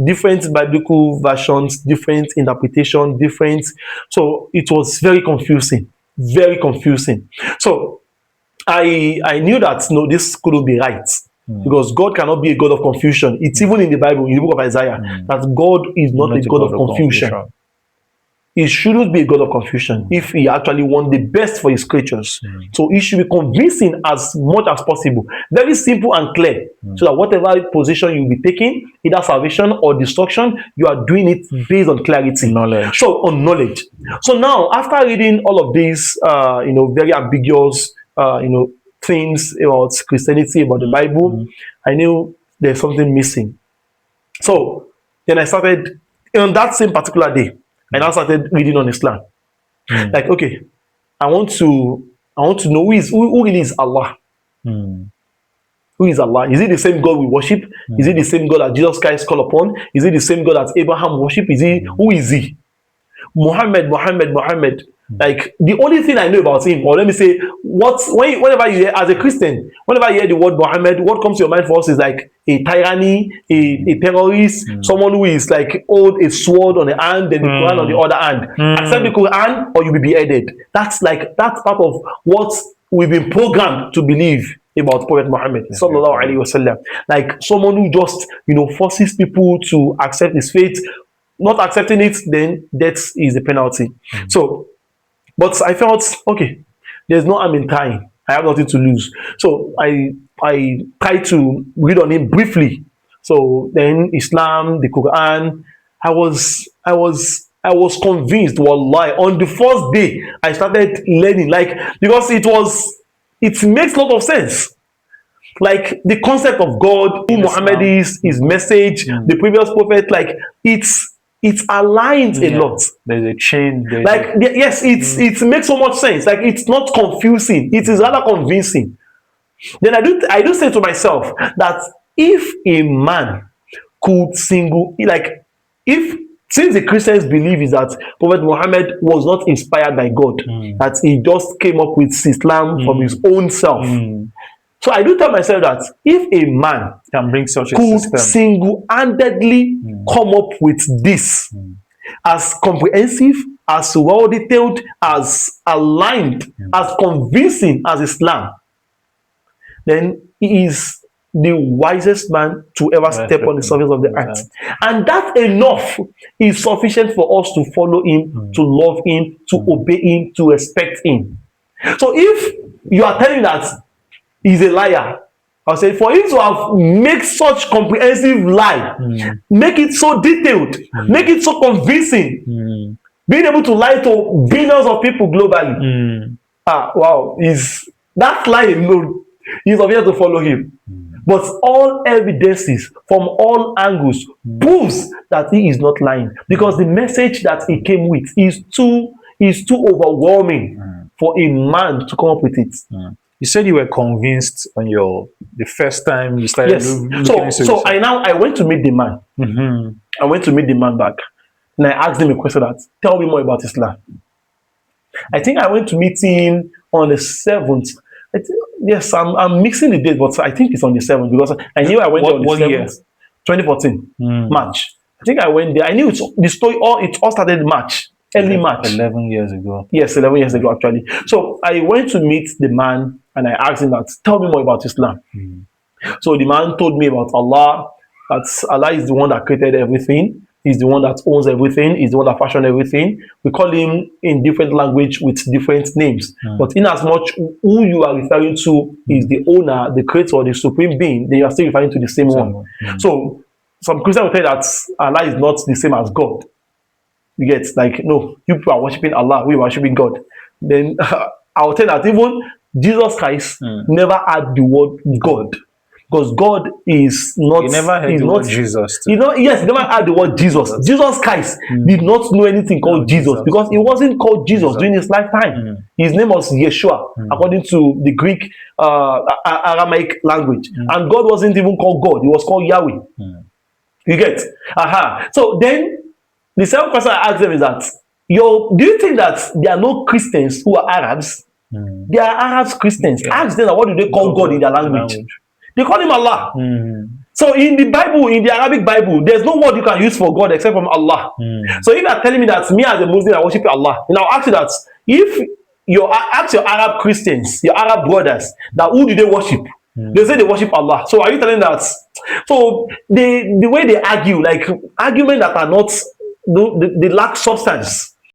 different biblical versions, different interpretation, different. So it was very confusing, very confusing. So I knew that no, this couldn't be right. Because God cannot be a God of confusion. It's even in the Bible, in the book of Isaiah, that God is not a God of confusion. He shouldn't be a God of confusion if he actually wants the best for his creatures. So he should be convincing as much as possible. Very simple and clear. So that whatever position you'll be taking, either salvation or destruction, you are doing it based on clarity. Knowledge. So on knowledge. So now, after reading all of these, very ambiguous, things about Christianity, about the Bible, I knew there's something missing. So then I started, on that same particular day, I now started reading on Islam. Like, okay, I want to know who really is Allah. Who is Allah? Is it the same God we worship? Is it the same God that Jesus Christ called upon? Is it the same God that Abraham worship? Who is he? Muhammad. Like, the only thing I know about him, or let me say, whenever you hear, as a Christian, whenever you hear the word Muhammad, what comes to your mind first is like a tyranny, a terrorist, someone who is like hold a sword on the hand, then the Quran on the other hand. Accept the Quran or you will be beheaded. That's part of what we've been programmed to believe about Prophet Muhammad sallallahu alaihi wasallam. Like someone who just forces people to accept his faith. Not accepting it, then death is the penalty. So, but I felt, okay, there's no harm in trying. I have nothing to lose. So I tried to read on him briefly. So then Islam, the Quran, I was convinced, wallahi. On the first day, I started learning, because it makes a lot of sense. Like the concept of God, who Muhammad is, his message, the previous prophet, it aligns a lot. There's a chain. Yes, it makes so much sense. Like, it's not confusing. It is rather convincing. Then I do say to myself that if a man could since the Christians believe is that Prophet Muhammad was not inspired by God, that he just came up with Islam from his own self. So I do tell myself that if a man can bring such a could system, single-handedly come up with this, as comprehensive, as well-detailed, as aligned, as convincing as Islam, then he is the wisest man to ever step on the surface of the earth. And that enough is sufficient for us to follow him, to love him, to obey him, to respect him. So if you are telling that he's a liar, I'll say for him to have made such comprehensive lie, make it so detailed, make it so convincing, being able to lie to billions of people globally. Wow, that lie alone is obvious to follow him. But all evidences from all angles proves that he is not lying, because the message that he came with is too overwhelming for a man to come up with it. You said you were convinced on the first time you started. Yes. So I went to meet the man. I went to meet the man back, and I asked him a question that, tell me more about Islam. I think I went to meet him on the 7th. Yes, I'm mixing the date, but I think it's on the 7th, because I knew I went there on the 7th. Year? 2014, March. I think I went there. I knew it all started March. Early March. 11 years ago. Yes, 11 years ago, actually. So I went to meet the man and I asked him that, tell me more about Islam. So the man told me about Allah, that Allah is the one that created everything. He's the one that owns everything. He's the one that fashioned everything. We call him in different language with different names. But in as much who you are referring to is the owner, the creator, the supreme being, then you are still referring to the same one. So some Christians will tell you that Allah is not the same as God. You get, no, you people are worshiping Allah, we are worshiping God. Then I will tell that even Jesus Christ never had the word God, because God is not. He never had the word Jesus. Yes, he never had the word Jesus. Jesus Christ did not know anything called Jesus, because he wasn't called Jesus during his lifetime. His name was Yeshua, according to the Greek Aramaic language, and God wasn't even called God; he was called Yahweh. You get? So then, the second question I asked them is that, do you think that there are no Christians who are Arabs? There are Arabs Christians. Ask them, what do they call God in their language? They call him Allah. So in the Bible, in the Arabic Bible, there's no word you can use for God except from Allah. Mm. So if you are telling me that me as a Muslim I worship Allah, then I'll ask you that if you ask your Arab Christians, your Arab brothers, that who do they worship? They say they worship Allah. So are you telling that? So the way they argue, like argument that are not, they lack substance.